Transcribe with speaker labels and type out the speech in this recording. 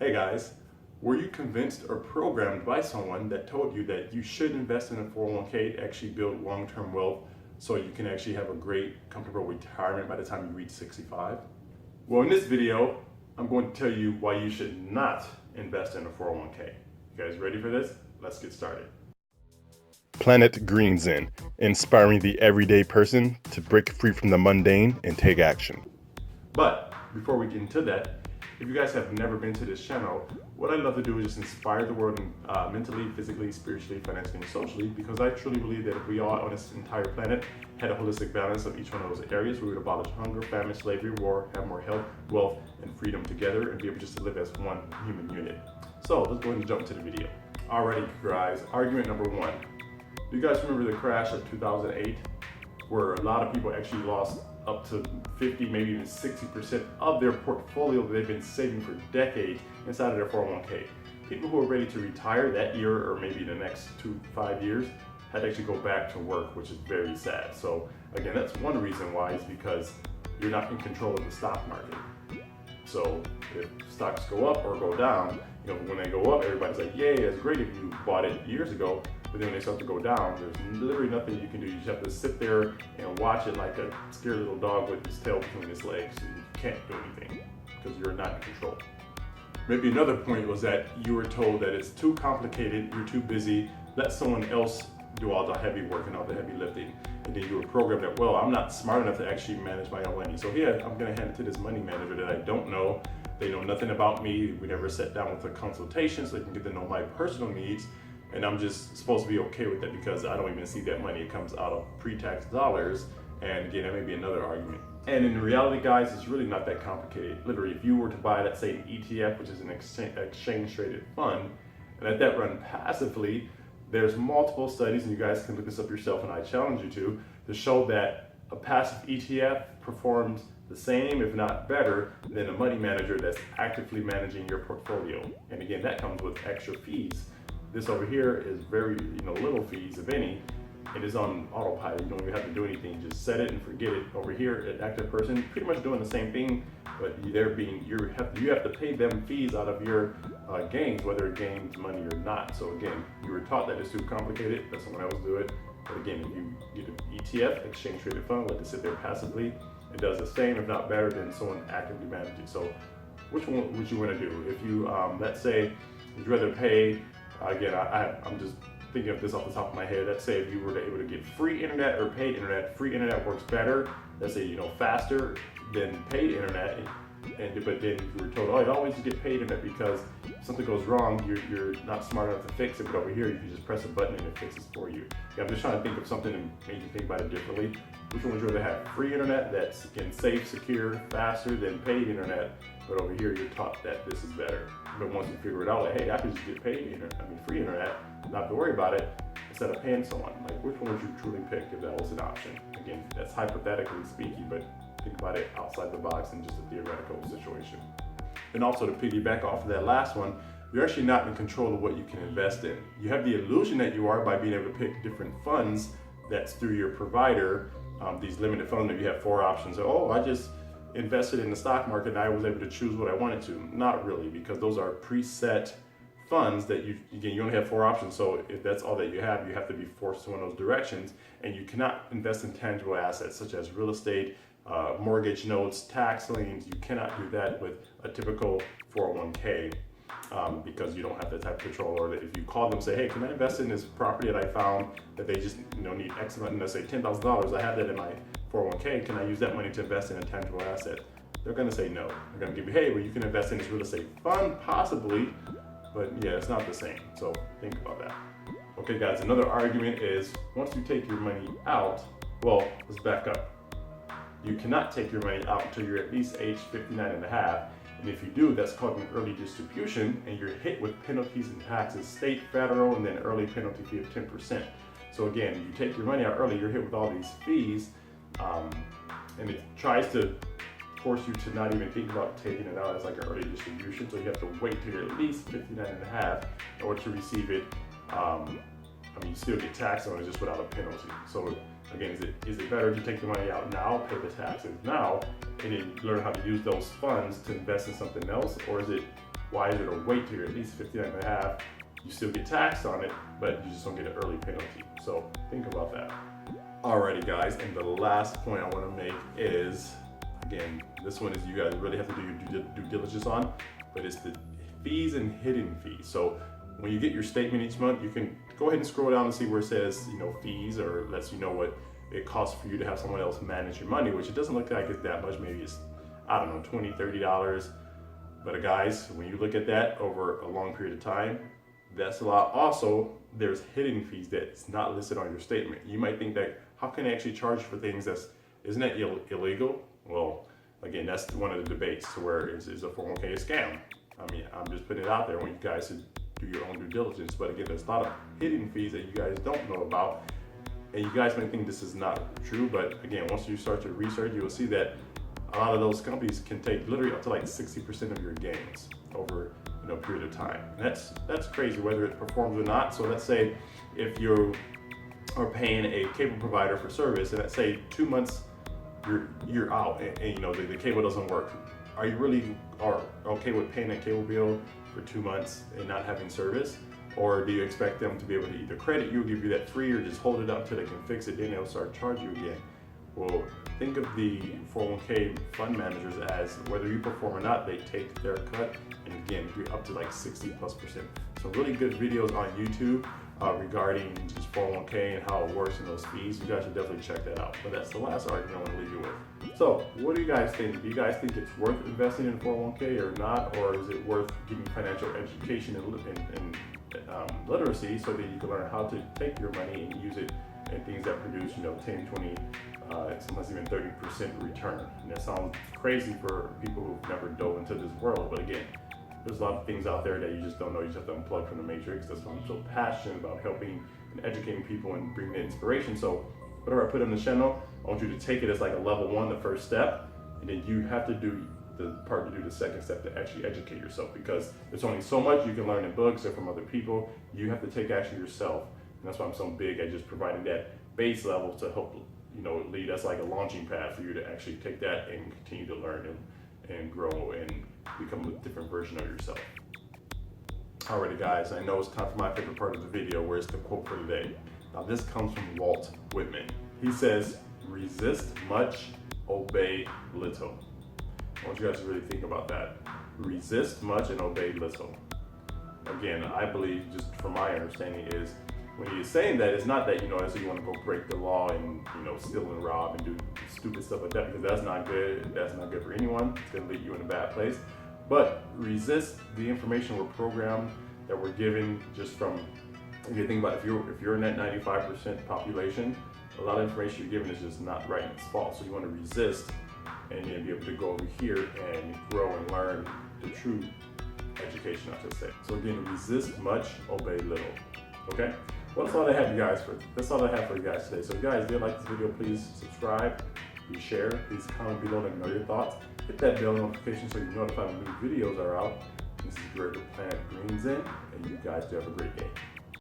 Speaker 1: Hey guys, were you convinced or programmed by someone that told you that you should invest in a 401k to actually build long-term wealth so you can actually have a great, comfortable retirement by the time you reach 65? Well, in this video, I'm going to tell you why you should not invest in a 401k. You guys ready for this? Let's get started. Planet Green Zen, inspiring the everyday person to break free from the mundane and take action. But before we get into that, if you guys have never been to this channel, what I'd love to do is just inspire the world mentally, physically, spiritually, financially, and socially, because I truly believe that if we all on this entire planet had a holistic balance of each one of those areas, we would abolish hunger, famine, slavery, war, have more health, wealth, and freedom together, and be able just to live as one human unit. So let's go ahead and jump into the video. Alrighty guys, argument number one. Do you guys remember the crash of 2008, where a lot of people actually lost up to 50, maybe even 60% of their portfolio that they've been saving for decades inside of their 401k. People who are ready to retire that year or maybe the next 2 to 5 years had to actually go back to work, which is very sad. So again, that's one reason why, is because you're not in control of the stock market. So if stocks go up or go down, when they go up, everybody's like, yay, that's great if you bought it years ago. But then when they start to go down, there's literally nothing you can do. You just have to sit there and watch it like a scared little dog with his tail between his legs. You can't do anything because you're not in control. Maybe another point was that you were told that it's too complicated, you're too busy, let someone else do all the heavy work and all the heavy lifting. And then you were programmed that, well, I'm not smart enough to actually manage my own money. So here, I'm gonna hand it to this money manager that I don't know. They know nothing about me. We never sat down with a consultation so they can get to know my personal needs. And I'm just supposed to be okay with that because I don't even see that money. It comes out of pre-tax dollars. And again, that may be another argument. And in reality, guys, it's really not that complicated. Literally, if you were to buy, let's say, an ETF, which is an exchange-traded fund, and let that run passively, there's multiple studies, and you guys can look this up yourself, and I challenge you to show that a passive ETF performs the same, if not better, than a money manager that's actively managing your portfolio. And again, that comes with extra fees. This over here is very, little fees, if any. It is on autopilot. You don't even have to do anything. Just set it and forget it. Over here, an active person, pretty much doing the same thing, but you have to pay them fees out of your gains, whether it gains money or not. So again, you were taught that it's too complicated. Let someone else do it. But again, if you get an ETF, exchange traded fund, let it sit there passively. It does the same, if not better, than someone actively managing. So which one would you want to do? If you, let's say, you'd rather pay. Again, I'm just thinking of this off the top of my head. Let's say if you were able to get free internet or paid internet, free internet works better. Let's say, faster than paid internet. But then you were told, oh, you always get paid internet because if something goes wrong, you're not smart enough to fix it. But over here, you can just press a button and it fixes for you. Yeah, I'm just trying to think of something and make you think about it differently. Which one would you rather have? Free internet that's, again, safe, secure, faster than paid internet. But over here, you're taught that this is better. But once you figure it out, like, hey, I can just get free internet, not have to worry about it, instead of paying someone. Like, which one would you truly pick if that was an option? Again, that's hypothetically speaking, but think about it outside the box in just a theoretical situation. And also to piggyback off of that last one, you're actually not in control of what you can invest in. You have the illusion that you are by being able to pick different funds that's through your provider, these limited funds that you have 4 options. Oh, I just invested in the stock market and I was able to choose what I wanted to. Not really, because those are preset funds that you only have 4 options. So if that's all that you have to be forced to one of those directions. And you cannot invest in tangible assets such as real estate, mortgage notes, tax liens. You cannot do that with a typical 401k because you don't have that type of control. Or if you call them and say, hey, can I invest in this property that I found that they just need X amount, let's say $10,000, I have that in my 401k, can I use that money to invest in a tangible asset? They're going to say no. They're going to give you, hey, well, you can invest in this real estate fund, possibly, but yeah, it's not the same. So think about that. Okay, guys, another argument is once you take your money out, well, let's back up. You cannot take your money out until you're at least age 59 and a half. And if you do, that's called an early distribution, and you're hit with penalties and taxes, state, federal, and then early penalty fee of 10%. So again, you take your money out early, you're hit with all these fees, and it tries to force you to not even think about taking it out as like an early distribution. So you have to wait till you're at least 59 and a half in order to receive it. You still get taxed on it just without a penalty. So again, is it better to take the money out now, pay the taxes now, and then learn how to use those funds to invest in something else? Or is it Why is it a wait till you're at least 59 and a half? You still get taxed on it, but you just don't get an early penalty. So think about that. Alrighty guys, and the last point I want to make is, again, this one is you guys really have to do your due diligence on, but it's the fees and hidden fees. So when you get your statement each month, you can go ahead and scroll down and see where it says, fees, or lets you know what it costs for you to have someone else manage your money, which it doesn't look like it's that much. Maybe it's, I don't know, $20, $30. But guys, when you look at that over a long period of time, that's a lot. Also, there's hidden fees that's not listed on your statement. You might think that, how can they actually charge for things isn't that illegal? Well, again, that's one of the debates, where is a 401k a scam? I mean, I'm just putting it out there when you guys should do your own due diligence. But again, there's a lot of hidden fees that you guys don't know about. And you guys might think this is not true, but again, once you start to research, you will see that a lot of those companies can take literally up to like 60% of your gains over a period of time. And that's crazy, whether it performs or not. So let's say if you are paying a cable provider for service, and let's say 2 months you're out and the cable doesn't work. Are you really okay with paying that cable bill for 2 months and not having service? Or do you expect them to be able to either credit you, give you that free, or just hold it up until they can fix it, then they'll start charging you again? Well, think of the 401k fund managers as, whether you perform or not, they take their cut, and again, you're up to like 60+%. So really good videos on YouTube regarding just 401k and how it works and those fees. You guys should definitely check that out. But that's the last argument I want to leave you with. So what do you guys think? Do you guys think it's worth investing in 401k or not? Or is it worth getting financial education and literacy so that you can learn how to take your money and use it in things that produce 10, 20, sometimes even 30% return? And that sounds crazy for people who've never dove into this world, but again, there's a lot of things out there that you just don't know. You just have to unplug from the matrix. That's why I'm so passionate about helping and educating people and bringing the inspiration. So whatever I put on the channel, I want you to take it as like a level 1, the first step, and then you have to do the part to do the second step to actually educate yourself, because there's only so much you can learn in books or from other people. You have to take action yourself, and that's why I'm so big at just providing that base level to help lead us like a launching pad for you to actually take that and continue to learn and grow and become a different version of yourself. Alrighty guys, I know it's time for my favorite part of the video, where it's the quote for today. Now this comes from Walt Whitman. He says, "Resist much, obey little." I want you guys to really think about that. Resist much and obey little. Again, I believe, just from my understanding, is when he's saying that, it's not that you want to go break the law and steal and rob and do stupid stuff like that, because that's not good. That's not good for anyone. It's going to lead you in a bad place. But resist the information we're programmed, that we're given, just from, if you think about it, if you're in that 95% population, a lot of information you're given is just not right and it's false. So you want to resist and then be able to go over here and grow and learn the true education, I should say. So again, resist much, obey little. Okay? Well, that's all I have for you guys today. So guys, if you like this video, please subscribe, please share, please comment below, let me know your thoughts. Hit that bell notification so you're notified when new videos are out. This is Darrell Gregg Green Zen, and you guys do have a great day.